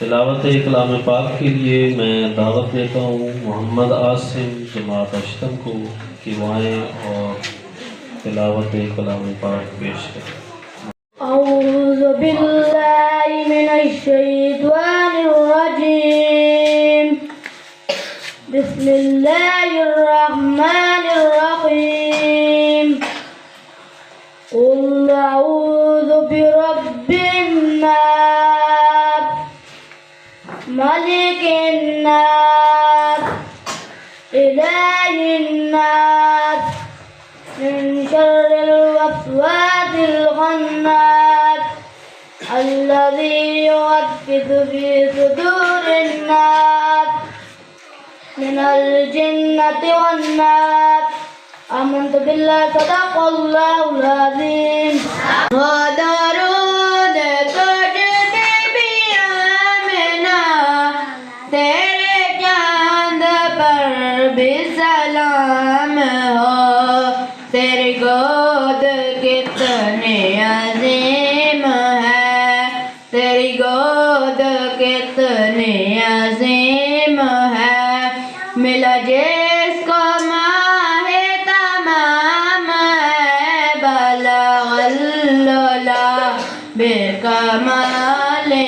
تلاوت کلام پاک کے لیے میں دعوت دیتا ہوں محمد عاصم جماعت اشتم کو کہ وہ آئیں اور تلاوت کلام پاک پیش کریں۔ اعوذ باللہ من الشیطان الرجیم، بسم اللہ الرحمن الرحیم، قل اعوذ برب الناس ملک الناس الہ الناس من شر الوسواس الخناس الذي يوسوس في صدور الناس من الجنة والناس۔ آمنت بالله صدق اللہ العظیم۔ درود تجھ پہ بھی آمنا، تیرے چاند پر بھی سلام ہو، تیری گود کتنی عظیم ہے، تیری گود کتنی عظیم ہے، ملا جس کو ماہ تمام ہے، بلغ العلا بکمالہ۔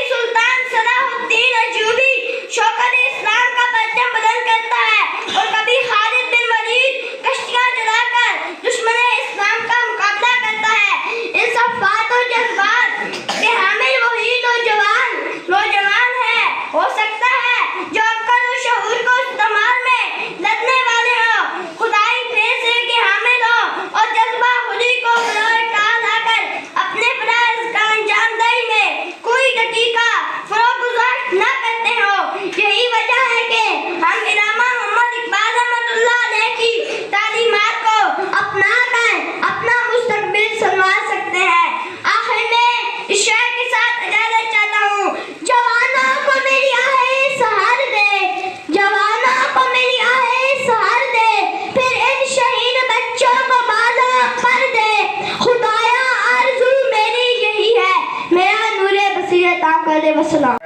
سلطان صلاح الدین ایوبی شوکت اسلام کا پرچم بلند کرتا ہے اور کبھی خالد بن ولید کشتیاں جلا کر دشمن اسلام کا مقابلہ کرتا ہے۔ ان صفات و جذبات کے حامل وہی نوجوان ہے ہو سکتا ہے جو عقل و شعور کو استعمال میں لدنے والے ہوں، خدائی فیصلے کے حامل ہوں اور جذبہ خودی کو بروئے کار لا کر اپنے فرائض کا انجام دہی میں کوئی دقیقہ فروغ گزاشت نہ کرتے ہوں۔ یہی وجہ ہے کہ ہم علامہ محمد اقبال رحمۃ اللہ علیہ کی تعلیمات کو اپنا کر اپنا مستقبل سنوار سکتے ہیں۔ آخر میں اس شعر کے ساتھ اجازت چاہتا ہوں۔ جوانوں کو میری آہیں سہار دے، جوانوں کو میری آہیں سہار دے، پھر ان شہید بچوں کو بالا پر دے، خدایا آرزو میری یہی ہے، میرا نور بصیرت آقا علیہ السلام۔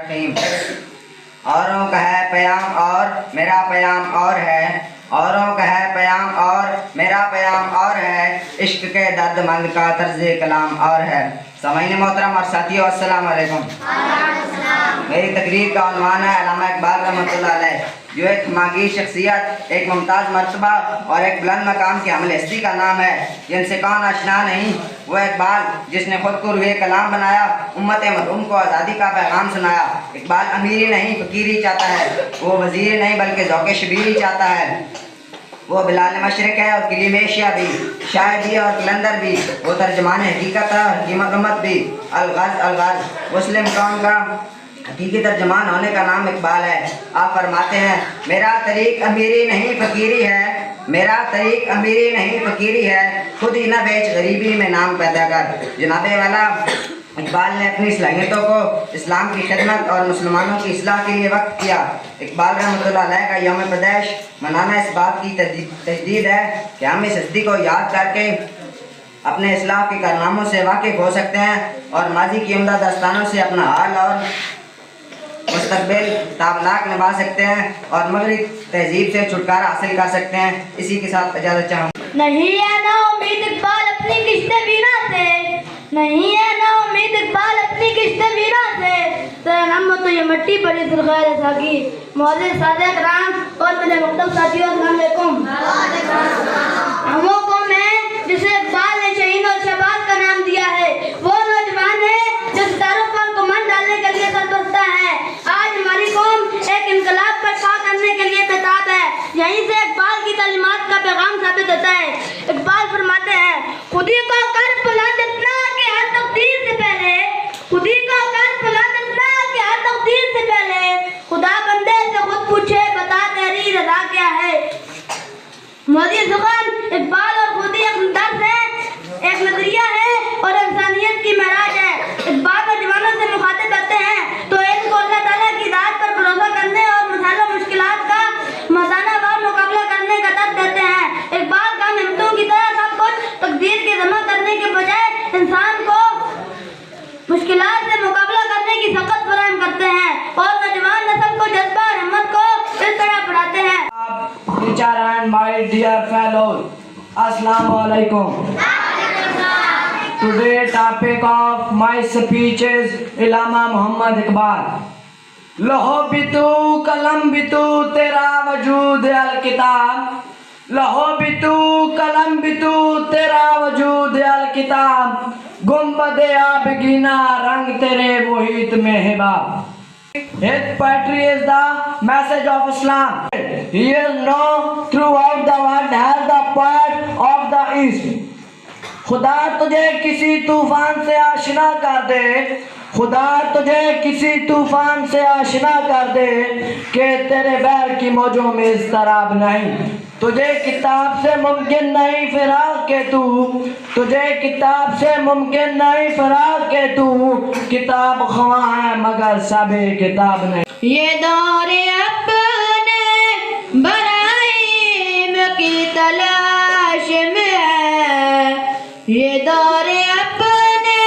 اوروں کا ہے پیام اور میرا پیام اور ہے، اوروں کا ہے پیام اور میرا پیام اور ہے، عشق کے درد مند کا طرز کلام اور ہے۔ سامعین محترم اور ساتھیو السلام علیکم۔ میری تقریر کا عنوان ہے علامہ اقبال رحمۃ اللہ علیہ، جو ایک ماغی شخصیت، ایک ممتاز مرتبہ اور ایک بلند مقام کی حامل ہستی کا نام ہے، جن سے کون آشنا نہیں۔ وہ اقبال جس نے خود کو روح کلام بنایا، امت مرحوم کو آزادی کا پیغام سنایا۔ اقبال امیری نہیں فقیری چاہتا ہے، وہ وزیر نہیں بلکہ ذوق شبیری چاہتا ہے۔ وہ بلال مشرق ہے اور کلیم ایشیا بھی، شاعر بھی اور قلندر بھی، وہ ترجمان حقیقت ہے اور حکیمت امت بھی۔ الغرض مسلم قوم کا حقیقی ترجمان ہونے کا نام اقبال ہے۔ آپ فرماتے ہیں میرا طریق امیری نہیں فقیری ہے، میرا طریق امیری نہیں فقیری ہے، خود ہی نہ بیچ غریبی میں نام پیدا کر۔ جناب والا اقبال نے اپنی صلاحیتوں کو اسلام کی خدمت اور مسلمانوں کی اصلاح کے لیے وقف کیا۔ اقبال رحمۃ اللہ علیہ کا یوم پیدائش منانا اس بات کی تجدید ہے کہ ہم اس ہستی کو یاد کر کے اپنے اصلاح کے کارناموں سے واقف ہو سکتے ہیں اور ماضی کی عمدہ داستانوں سے اپنا حال اور مستقبل تابناک نبھا سکتے ہیں اور مغربی تہذیب سے چھٹکارا حاصل کر سکتے ہیں۔ اسی کے ساتھ اجازت چاہوں۔ نہیں ہے نا امید اقبال اپنی کشت ویرا سے، نہیں ہے نا امید اقبال اپنی کشت ویرا سے، تیرا نام تو یہ مٹی پڑی سرخیر ساکی۔ معزز سادہ کرام اور میرے مکتب ساتھیوں السلام علیکم۔ ہم وہ قوم ہے جسے اقبال نے شہین اور شہباز کا نام دیا ہے، وہ نوجوان ہے جو ستاروں پر کمند ڈالنے کے لیے سربستہ ہے۔ آج ہماری قوم ایک انقلاب پر پا کرنے کے لیے بےتاب ہے، یہیں سے اقبال کی تعلیمات کا پیغام ثابت ہوتا ہے۔ اقبال فرماتے ہیں خودی کو کر بلند اتنا کہ ہر تقدیر سے پہلے، خودی کو کر بلند اتنا کہ ہر تقدیر سے پہلے، خدا بندے سے خود پوچھے بتا تیری رضا کیا ہے۔ مودی زبان اقبال اور خودی ایک درس ہے، ایک نظریہ ہے اور انسانیت کی معراج ہے۔ اقبال نوجوانوں سے مخاطب کرتے ہیں تو ان کو اللہ تعالیٰ کی ذات پر بھروسہ کرنے اور مسائل و مشکلات کا مزانہ وار مقابلہ کرنے کا درس دیتے ہیں۔ اقبال کا نعمتوں کی طرح سب کچھ تقدیر کی جمع کرنے کے بجائے انسان کو مشکلات سے مقابلہ کرنے کی سخت فراہم فراہم کرتے ہیں اور نوجوان نسل کو جذبہ اور ہمت کو اس طرح پڑھاتے ہیں. Teacher and my dear fellows, Assalamu alaikum. Today topic of my speech is Allama Muhammad Iqbal. لہو بتو قلم بتو تیرا وجود الکتاب، لہو بتو قلم بتو تیرا وجود الکتاب، گنبد آبگینہ رنگ تیرے محیط میں حباب. His poetry is the message of Islam. He is known throughout the world as the poet of the East. خدا تجھے کسی طوفان سے آشنا کر دے، خدا تجھے کسی طوفان سے آشنا کر دے کہ تیرے بحر کی موجوں میں اضطراب نہیں. تجھے کتاب سے ممکن نہیں فراق کہ تو، تجھے کتاب سے ممکن نہیں فراق کہ تو کتاب خواہ ہے مگر سب کتاب نہیں. یہ دور اپنے برائم کی تلاش میں ہے، یہ دور اپنے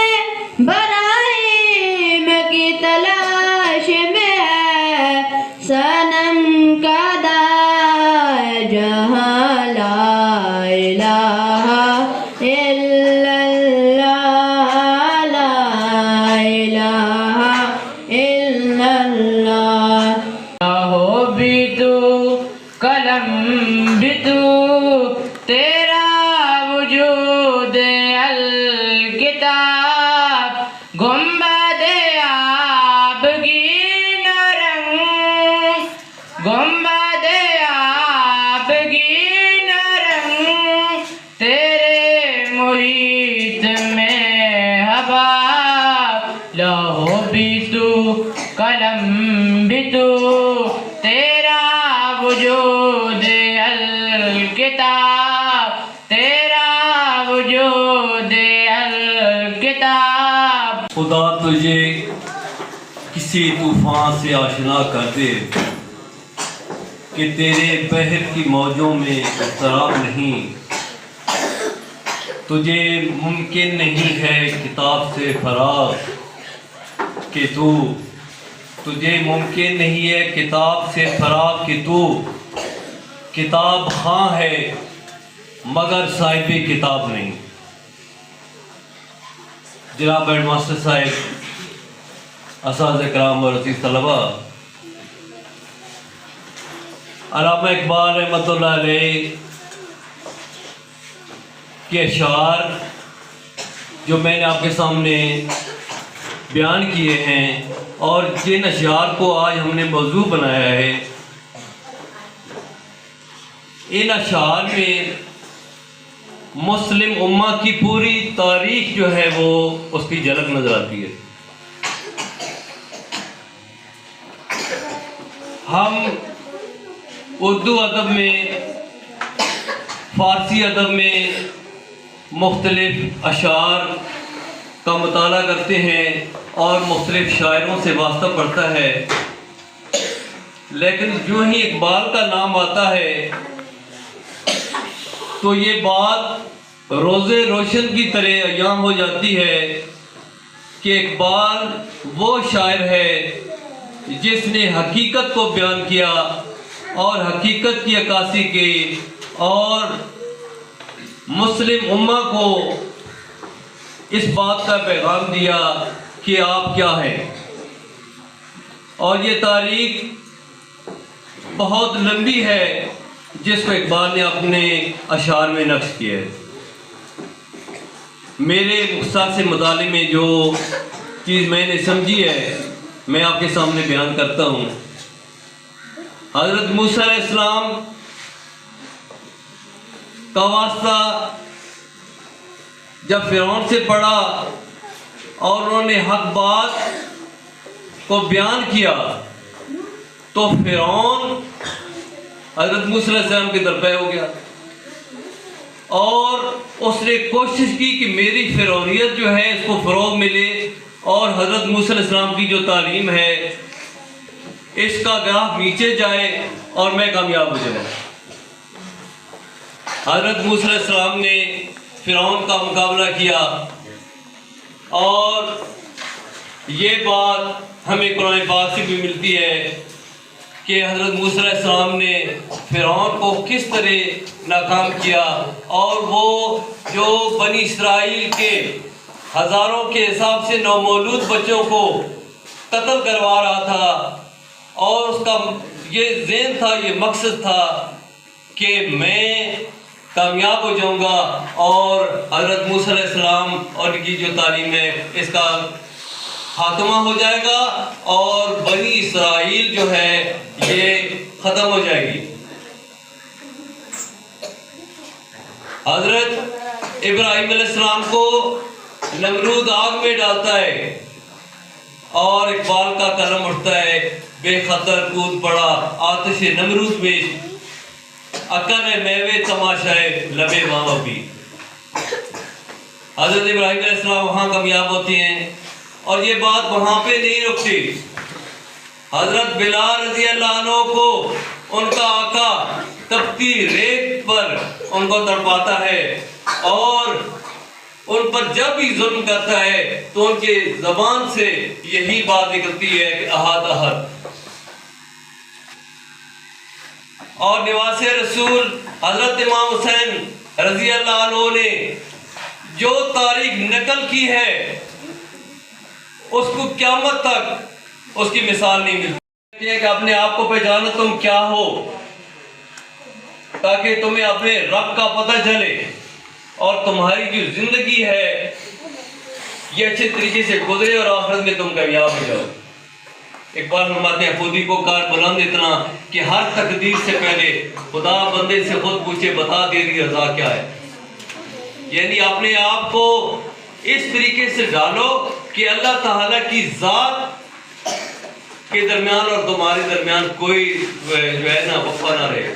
برائم کی تلاش میں ہے، صنم کا دائیں جہاں لا الہ الا اللہ، لا الہ الا اللہ. لہو بتو قلم بتو تیرا وجود الکتاب، گنبد آبگین رنگ، گنبد آبگین رنگ تیرے محیط میں حباب. لہو بتو قلم بتو تیرا وجود الکتاب، تیرا وجود الکتاب. خدا تجھے کسی طوفان سے آشنا کر دے کہ تیرے بحر کی موجوں میں اضطراب نہیں. تجھے ممکن نہیں ہے کتاب سے فراغ کہ تو، تجھے ممکن نہیں ہے کتاب سے فراغ کہ تو کتاب خواہ ہے مگر صاحب کتاب نہیں. جناب ہیڈ ماسٹر صاحب، اساتذہ کرام اور عزیز طلبہ، علامہ اقبال رحمۃ اللہ علیہ کے اشعار جو میں نے آپ کے سامنے بیان کیے ہیں اور جن اشعار کو آج ہم نے موضوع بنایا ہے، ان اشعار میں مسلم امہ کی پوری تاریخ جو ہے وہ اس کی جھلک نظر آتی ہے. ہم اردو ادب میں، فارسی ادب میں مختلف اشعار کا مطالعہ کرتے ہیں اور مختلف شاعروں سے واسطہ پڑتا ہے، لیکن جو ہی اقبال کا نام آتا ہے تو یہ بات روز روشن کی طرح عیاں ہو جاتی ہے کہ اقبال وہ شاعر ہے جس نے حقیقت کو بیان کیا اور حقیقت کی عکاسی کی اور مسلم امہ کو اس بات کا پیغام دیا کہ آپ کیا ہیں. اور یہ تاریخ بہت لمبی ہے جس کو اقبال نے اپنے اشعار میں نقش کیا ہے. میرے مختصر سے مطالعے میں جو چیز میں نے سمجھی ہے میں آپ کے سامنے بیان کرتا ہوں. حضرت موسیٰ علیہ السلام کا واسطہ جب فرعون سے پڑھا اور انہوں نے حق بات کو بیان کیا تو فرعون حضرت موسیٰ علیہ السلام کے درپے ہو گیا اور اس نے کوشش کی کہ میری فرعونیت جو ہے اس کو فروغ ملے اور حضرت موسیٰ علیہ السلام کی جو تعلیم ہے اس کا گراف نیچے جائے اور میں کامیاب ہو جاؤں. حضرت موسیٰ علیہ السلام نے فرعون کا مقابلہ کیا اور یہ بات ہمیں قرآن پاک سے بھی ملتی ہے کہ حضرت موسیٰ علیہ السلام نے فرعون کو کس طرح ناکام کیا، اور وہ جو بنی اسرائیل کے ہزاروں کے حساب سے نومولود بچوں کو قتل کروا رہا تھا، اور اس کا یہ ذہن تھا، یہ مقصد تھا کہ میں کامیاب ہو جاؤں گا اور حضرت موسیٰ علیہ السلام اور ان کی جو تعلیم ہے اس کا خاتمہ ہو جائے گا اور بنی اسرائیل جو ہے یہ ختم ہو جائے گی۔ حضرت ابراہیم علیہ السلام کو نمرود آگ میں ڈالتا ہے اور اقبال کا قلم اٹھتا ہے، بے خطر کود پڑا آتش نمرود میں، عقل میوے تماشائے لبے ماں بھی۔ حضرت ابراہیم علیہ السلام وہاں کامیاب ہوتے ہیں، اور یہ بات وہاں پہ نہیں رکتی۔ حضرت بلال رضی اللہ عنہ کو ان کا آقا تپتی ریت پر ان کو تڑپاتا ہے، اور ان پر جب بھی ظلم کرتا ہے تو ان کے زبان سے یہی بات نکلتی ہے کہ احد احد۔ اور نواس رسول حضرت امام حسین رضی اللہ عنہ نے جو تاریخ نقل کی ہے اس کو قیامت تک اس کی مثال نہیں ملتی ہے کہ اپنے آپ کو پہچانو تم کیا ہو، تاکہ تمہیں اپنے رب کا پتہ چلے اور تمہاری جو زندگی ہے یہ اچھے طریقے سے گزرے اور آخرت میں تم کامیاب ہو جاؤ۔ اقبال فرماتے ہیں خودی کو کار بلند اتنا کہ ہر تقدیر سے پہلے خدا بندے سے خود پوچھے بتا تیری رضا کیا ہے۔ یعنی اپنے آپ کو اس طریقے سے ڈالو کہ اللہ تعالیٰ کی ذات کے درمیان اور تمہارے درمیان کوئی جو ہے نا وقفہ نہ رہے،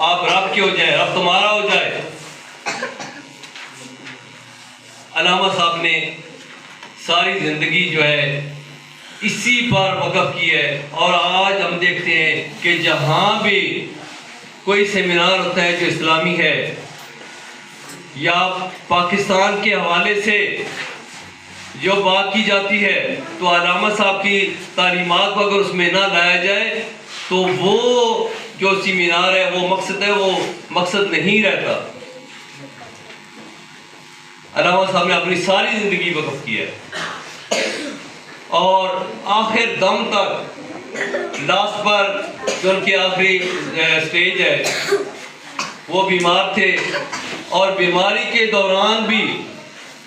آپ رب کے ہو جائے، رب تمہارا ہو جائے۔ علامہ صاحب نے ساری زندگی جو ہے اسی پر وقف کی ہے، اور آج ہم دیکھتے ہیں کہ جہاں بھی کوئی سیمینار ہوتا ہے جو اسلامی ہے یا پاکستان کے حوالے سے جو بات کی جاتی ہے تو علامہ صاحب کی تعلیمات کو اگر اس میں نہ لایا جائے تو وہ جو سیمینار ہے وہ مقصد نہیں رہتا۔ علامہ صاحب نے اپنی ساری زندگی وقف کی ہے، اور آخر دم تک لاسٹ پر جو ان کی آخری سٹیج ہے وہ بیمار تھے، اور بیماری کے دوران بھی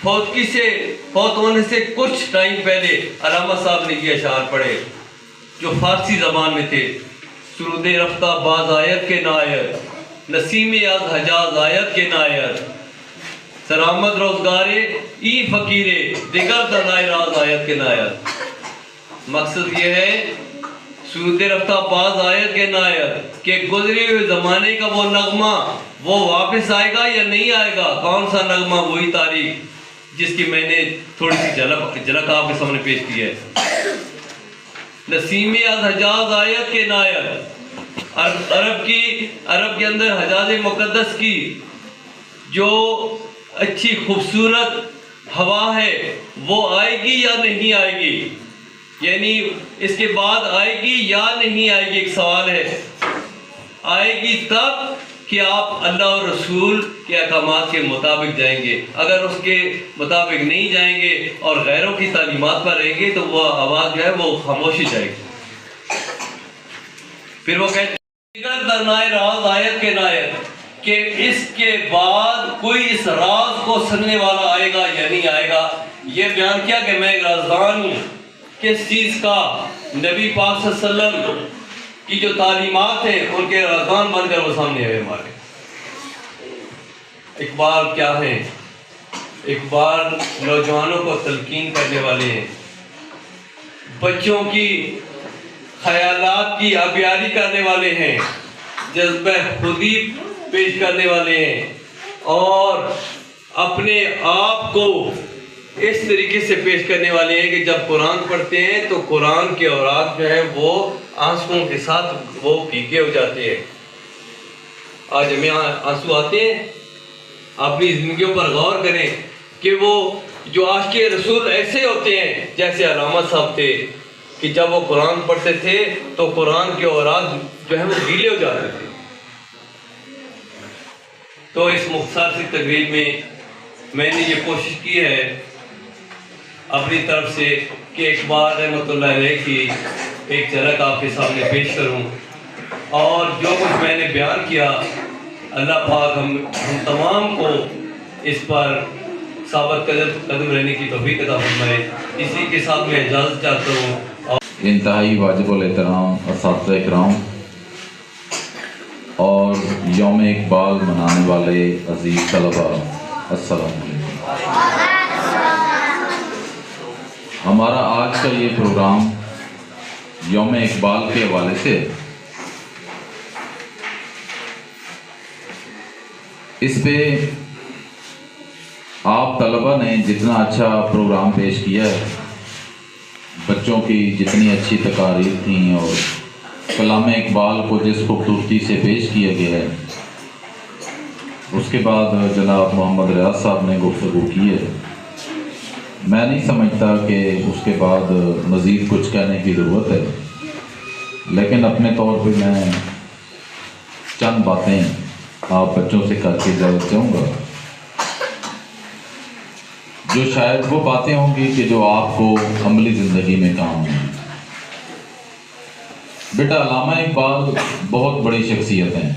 فوت ہونے سے کچھ ٹائم پہلے علامہ صاحب نے یہ اشعار پڑھے جو فارسی زبان میں تھے: سرود رفتہ باز آیت کے نائر، نسیم از حجاز آیت کے نائر، سرآمد روزگارے ای فقیرے دیگر دلائے راز آیت کے نائر۔ مقصد یہ ہے سرود رفتہ باز آیت کے نائر کہ گزرے ہوئے زمانے کا وہ نغمہ وہ واپس آئے گا یا نہیں آئے گا۔ کون سا نغمہ؟ وہی تاریخ جس کی میں نے تھوڑی سی جھلک آپ کے سامنے پیش کی ہے۔ نسیم از حجاز آیت کے نائر، عرب کے اندر حجاز مقدس کی جو اچھی خوبصورت ہوا ہے وہ آئے گی یا نہیں آئے گی، یعنی اس کے بعد آئے گی یا نہیں آئے گی، ایک سوال ہے۔ آئے گی تب کہ آپ اللہ اور رسول کے احکامات کے مطابق جائیں گے، اگر اس کے مطابق نہیں جائیں گے اور غیروں کی تعلیمات پر رہیں گے تو وہ آواز جو ہے وہ خاموش ہی جائے گی۔ پھر وہ کہتے ہیں دیگر نائر راز آیت کے نائر کہ اس کے بعد کوئی اس راز کو سننے والا آئے گا یا نہیں آئے گا۔ یہ بیان کیا کہ میں ایک رازدان ہوں کس چیز کا؟ نبی پاک صلی اللہ علیہ وسلم کی جو تعلیمات ہیں ان کے رازدان بن کر وہ سامنے آئے ہمارے۔ اقبال کیا ہیں؟ اقبال نوجوانوں کو تلقین کرنے والے ہیں، بچوں کی خیالات کی آبیاری کرنے والے ہیں، جذبہ خودی پیش کرنے والے ہیں، اور اپنے آپ کو اس طریقے سے پیش کرنے والے ہیں کہ جب قرآن پڑھتے ہیں تو قرآن کے اوراق جو ہے وہ آنسوؤں کے ساتھ وہ پھیکے ہو جاتے ہیں۔ آج ہمیں آنسو آتے ہیں، اپنی زندگیوں پر غور کریں کہ وہ جو عاشق رسول ایسے ہوتے ہیں جیسے علامہ صاحب تھے کہ جب وہ قرآن پڑھتے تھے تو قرآن کے اوراق جو ہے وہ گیلے ہو جاتے تھے. تو اس مختصر سی تقریر میں نے یہ کوشش کی ہے اپنی طرف سے کہ اقبال رحمۃ اللہ علیہ کی ایک جھلک آپ کے سامنے پیش کروں، اور جو کچھ میں نے بیان کیا اللہ پاک ہم تمام کو اس پر ثابت قدم رہنے کی توفیق عطا فرمائے. اسی کے ساتھ میں اجازت چاہتا ہوں. انتہائی واجب الاحترام اساتذہ اکرام اور یوم اقبال منانے والے عزیز طلباء، السلام علیکم. ہمارا آج کا یہ پروگرام یوم اقبال کے حوالے سے اس پہ آپ طلباء نے جتنا اچھا پروگرام پیش کیا ہے، بچوں کی جتنی اچھی تقاریر تھیں اور کلام اقبال کو جس خوبصورتی سے پیش کیا گیا ہے، اس کے بعد جناب محمد ریاض صاحب نے گفتگو کی ہے. میں نہیں سمجھتا کہ اس کے بعد مزید کچھ کہنے کی ضرورت ہے، لیکن اپنے طور پہ میں چند باتیں آپ بچوں سے کر کے اجازت چاہوں گا، جو شاید وہ باتیں ہوں گی کہ جو آپ کو عملی زندگی میں کام ہوں. بیٹا علامہ اقبال بہت بڑی شخصیت ہیں.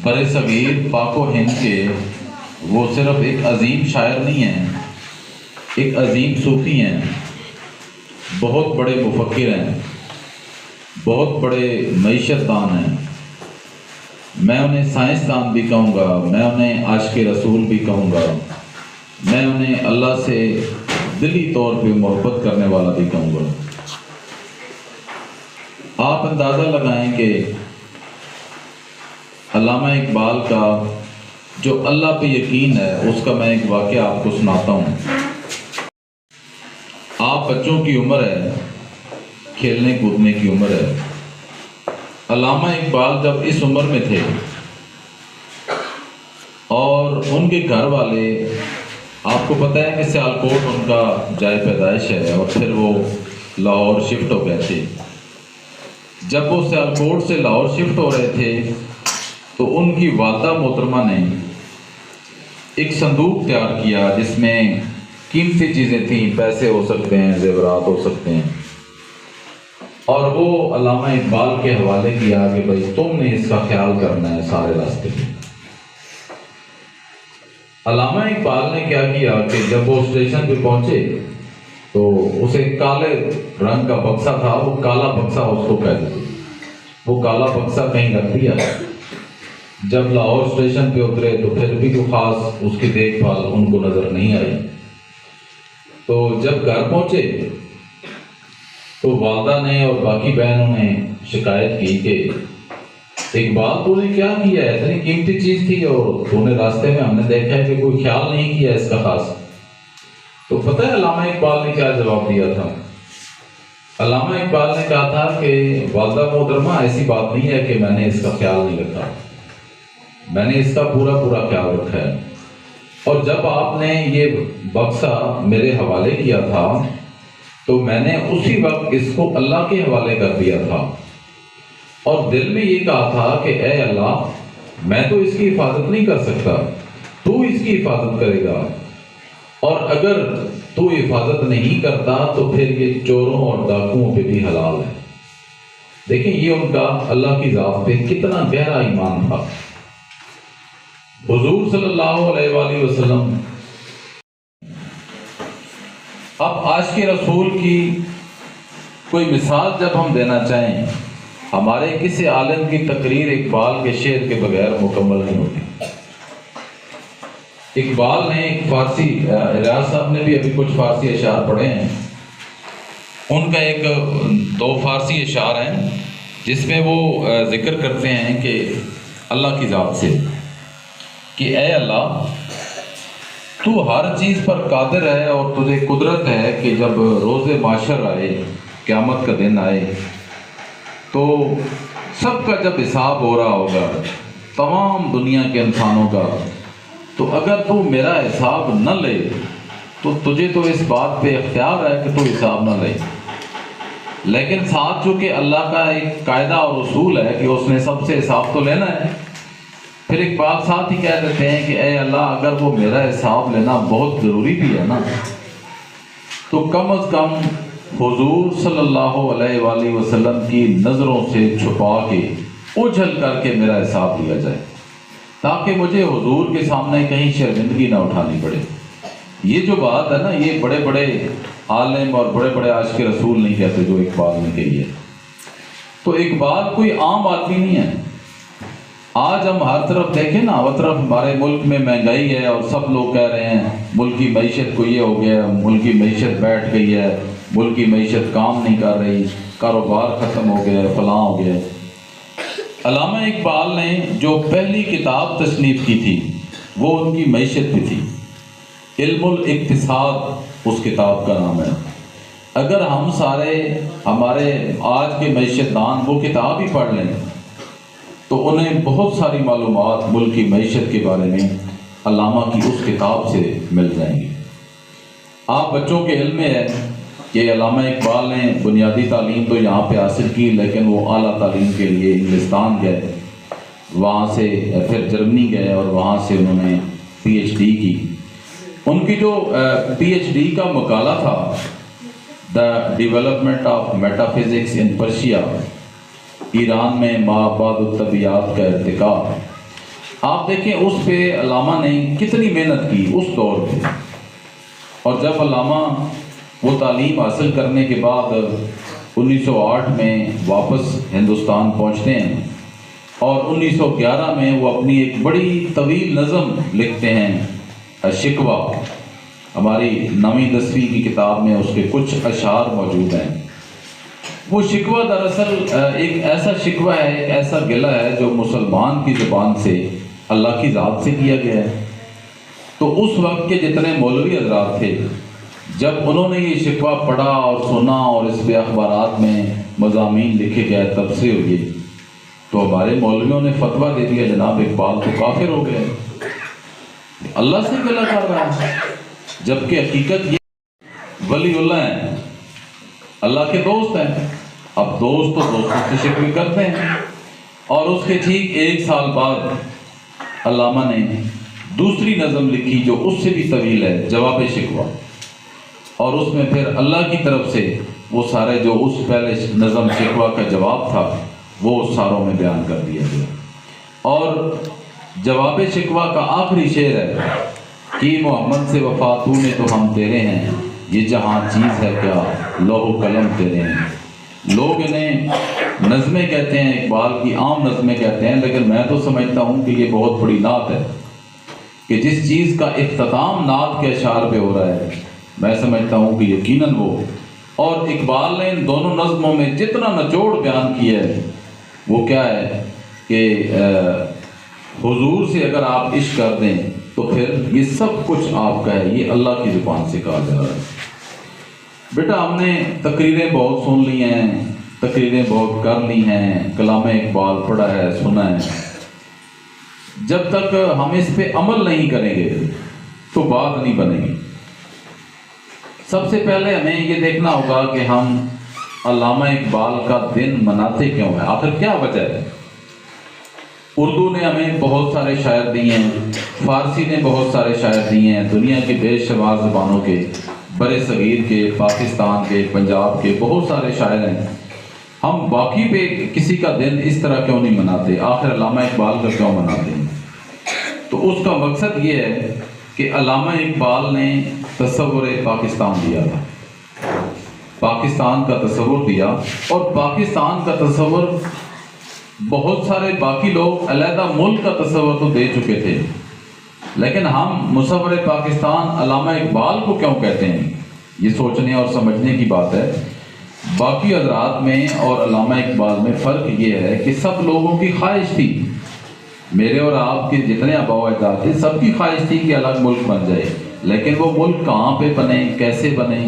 بر صغیر پاک و ہند کے وہ صرف ایک عظیم شاعر نہیں ہیں، ایک عظیم صوفی ہیں، بہت بڑے مفکر ہیں، بہت بڑے معیشت دان ہیں. میں انہیں سائنسدان بھی کہوں گا، میں انہیں عاشق رسول بھی کہوں گا، میں انہیں اللہ سے دلی طور پہ محبت کرنے والا بھی کہوں گا. آپ اندازہ لگائیں کہ علامہ اقبال کا جو اللہ پہ یقین ہے، اس کا میں ایک واقعہ آپ کو سناتا ہوں. آپ بچوں کی عمر ہے، کھیلنے کودنے کی عمر ہے. علامہ اقبال جب اس عمر میں تھے اور ان کے گھر والے، آپ کو پتہ ہے کہ سیالکوٹ ان کا جائے پیدائش ہے اور پھر وہ لاہور شفٹ ہو گئے تھے. جب وہ سیالکوٹ سے لاہور شفٹ ہو رہے تھے تو ان کی والدہ محترمہ نے ایک صندوق تیار کیا جس میں قیمتی چیزیں تھیں، پیسے ہو سکتے ہیں، زیورات ہو سکتے ہیں، اور وہ علامہ اقبال کے حوالے کیا کہ بھائی تم نے اس کا خیال کرنا ہے سارے راستے میں. علامہ اقبال نے کیا کیا کہ جب وہ اسٹیشن پہ پہنچے تو اسے کالے رنگ کا بکسا تھا، وہ کالا بکسا اس کو کہتے تھے، وہ کالا بکسا کہیں رکھ دیا. جب لاہور اسٹیشن پہ اترے تو پھر بھی کوئی خاص اس کی دیکھ بھال ان کو نظر نہیں آئی. تو جب گھر پہنچے تو والدہ نے اور باقی بہنوں نے شکایت کی کہ اقبال تو نے کیا کیا ہے، اتنی قیمتی چیز تھی اور تو نے راستے میں ہم نے دیکھا ہے کہ کوئی خیال نہیں کیا اس کا خاص. تو پتہ ہے علامہ اقبال نے کیا جواب دیا تھا؟ علامہ اقبال نے کہا تھا کہ والدہ محترمہ ایسی بات نہیں ہے کہ میں نے اس کا خیال نہیں رکھا، میں نے اس کا پورا خیال رکھا ہے. اور جب آپ نے یہ بکسا میرے حوالے کیا تھا تو میں نے اسی وقت اس کو اللہ کے حوالے کر دیا تھا اور دل میں یہ کہا تھا کہ اے اللہ، میں تو اس کی حفاظت نہیں کر سکتا، تو اس کی حفاظت کرے گا، اور اگر تو حفاظت نہیں کرتا تو پھر یہ چوروں اور ڈاکوؤں پہ بھی حلال ہے. دیکھیں یہ ان کا اللہ کی ذات پہ کتنا گہرا ایمان تھا. حضور صلی اللہ علیہ وآلہ وسلم اب عاشق رسول کی کوئی مثال جب ہم دینا چاہیں، ہمارے کسی عالم کی تقریر اقبال کے شعر کے بغیر مکمل نہیں ہوتی. اقبال نے ایک فارسی، ریاض صاحب نے بھی ابھی کچھ فارسی اشعار پڑھے ہیں، ان کا ایک 2 فارسی اشعار ہیں جس میں وہ ذکر کرتے ہیں کہ اللہ کی ذات سے کہ اے اللہ، تو ہر چیز پر قادر ہے اور تجھے قدرت ہے کہ جب روز معاشر آئے، قیامت کا دن آئے، تو سب کا جب حساب ہو رہا ہوگا، تمام دنیا کے انسانوں کا، تو اگر تو میرا حساب نہ لے تو تجھے تو اس بات پہ اختیار ہے کہ تو حساب نہ لے، لیکن ساتھ چونکہ اللہ کا ایک قاعدہ اور اصول ہے کہ اس نے سب سے حساب تو لینا ہے، پھر ایک بات ساتھ ہی کہہ دیتے ہیں کہ اے اللہ اگر وہ میرا حساب لینا بہت ضروری بھی ہے نا تو کم از کم حضور صلی اللہ علیہ وآلہ وسلم کی نظروں سے چھپا کے اجھل کر کے میرا حساب لیا جائے، تاکہ مجھے حضور کے سامنے کہیں شرمندگی نہ اٹھانی پڑے۔ یہ جو بات ہے نا، یہ بڑے بڑے عالم اور بڑے بڑے عاشق رسول نہیں کہتے جو اقبال نے کہی ہے۔ تو اقبال کوئی عام آدمی نہیں ہے۔ آج ہم ہر طرف دیکھیں نا، ہر طرف ہمارے ملک میں مہنگائی ہے اور سب لوگ کہہ رہے ہیں ملک کی معیشت کو یہ ہو گیا، ملک کی معیشت بیٹھ گئی ہے، ملک کی معیشت کام نہیں کر رہی، کاروبار ختم ہو گیا، فلاں ہو گیا۔ علامہ اقبال نے جو پہلی کتاب تصنیف کی تھی وہ ان کی معیشت پہ تھی، علم الاقتصاد اس کتاب کا نام ہے۔ اگر ہم سارے ہمارے آج کے معیشت دان وہ کتاب ہی پڑھ لیں تو انہیں بہت ساری معلومات ملک کی معیشت کے بارے میں علامہ کی اس کتاب سے مل جائیں گی۔ آپ بچوں کے علم میں ہے کہ علامہ اقبال نے بنیادی تعلیم تو یہاں پہ حاصل کی، لیکن وہ اعلیٰ تعلیم کے لیے انگلستان گئے، وہاں سے پھر جرمنی گئے اور وہاں سے انہوں نے پی ایچ ڈی کی۔ ان کی جو پی ایچ ڈی کا مقالہ تھا the development of meta physics in Persia, Iran میں مابعد الطبیعیات کا ارتقاء، آپ دیکھیں اس پہ علامہ نے کتنی محنت کی اس دور میں۔ اور جب علامہ وہ تعلیم حاصل کرنے کے بعد 1908 میں واپس ہندوستان پہنچتے ہیں اور 1911 میں وہ اپنی ایک بڑی طویل نظم لکھتے ہیں، شکوہ۔ ہماری 9ویں 10ویں کی کتاب میں اس کے کچھ اشعار موجود ہیں۔ وہ شکوہ دراصل ایک ایسا شکوہ ہے، ایک ایسا گلہ ہے جو مسلمان کی زبان سے اللہ کی ذات سے کیا گیا ہے۔ تو اس وقت کے جتنے مولوی حضرات تھے، جب انہوں نے یہ شکوہ پڑھا اور سنا اور اس پہ اخبارات میں مضامین لکھے گئے، تبصرے ہوئے، تو ہمارے مولویوں نے فتویٰ دے دیا جناب اقبال تو کافر ہو گئے، اللہ سے گلہ کر رہا ہے، جبکہ حقیقت یہ ولی اللہ ہیں، اللہ کے دوست ہیں۔ اب دوست تو دوستوں سے شکوے کرتے ہیں۔ اور اس کے ٹھیک 1 سال بعد علامہ نے دوسری نظم لکھی جو اس سے بھی طویل ہے، جواب شکوہ، اور اس میں پھر اللہ کی طرف سے وہ سارے جو اس پہلے نظم شکوہ کا جواب تھا وہ ساروں میں بیان کر دیا گیا۔ اور جواب شکوہ کا آخری شعر ہے کہ محمد سے وفا تو نے تو ہم تیرے ہیں، یہ جہاں چیز ہے کیا لوح و قلم تیرے ہیں۔ لوگ انہیں نظمیں کہتے ہیں، اقبال کی عام نظمیں کہتے ہیں، لیکن میں تو سمجھتا ہوں کہ یہ بہت بڑی نعت ہے کہ جس چیز کا اختتام نعت کے اشعار پہ ہو رہا ہے، میں سمجھتا ہوں کہ یقیناً وہ۔ اور اقبال نے ان دونوں نظموں میں جتنا نچوڑ بیان کیا ہے وہ کیا ہے کہ حضور سے اگر آپ عشق کر دیں تو پھر یہ سب کچھ آپ کا ہے، یہ اللہ کی زبان سے کہا جا رہا ہے۔ بیٹا ہم نے تقریریں بہت سن لی ہیں، تقریریں بہت کر لی ہیں، کلام اقبال پڑھا ہے، سنا ہے، جب تک ہم اس پہ عمل نہیں کریں گے تو بات نہیں بنے گی۔ سب سے پہلے ہمیں یہ دیکھنا ہوگا کہ ہم علامہ اقبال کا دن مناتے کیوں ہیں، آخر کیا وجہ ہے۔ اردو نے ہمیں بہت سارے شاعر دیے ہیں، فارسی نے بہت سارے شاعر دیے ہیں، دنیا کی بے شمار زبانوں کے، برے صغیر کے، پاکستان کے، پنجاب کے بہت سارے شاعر ہیں۔ ہم باقی پہ کسی کا دن اس طرح کیوں نہیں مناتے، آخر علامہ اقبال کا کیوں مناتے ہیں؟ تو اس کا مقصد یہ ہے کہ علامہ اقبال نے تصور پاکستان دیا تھا، پاکستان کا تصور دیا، اور پاکستان کا تصور بہت سارے باقی لوگ علیحدہ ملک کا تصور تو دے چکے تھے، لیکن ہم مصور پاکستان علامہ اقبال کو کیوں کہتے ہیں، یہ سوچنے اور سمجھنے کی بات ہے۔ باقی حضرات میں اور علامہ اقبال میں فرق یہ ہے کہ سب لوگوں کی خواہش تھی، میرے اور آپ کے جتنے آباء و اجداد تھے سب کی خواہش تھی کہ الگ ملک بن جائے، لیکن وہ ملک کہاں پہ بنے، کیسے بنے،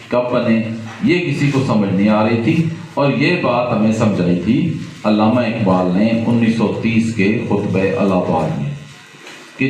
کب بنے، یہ کسی کو سمجھ نہیں آ رہی تھی۔ اور یہ بات ہمیں سمجھائی تھی علامہ اقبال نے 1930 کے خطبہ الہ آباد میں کہ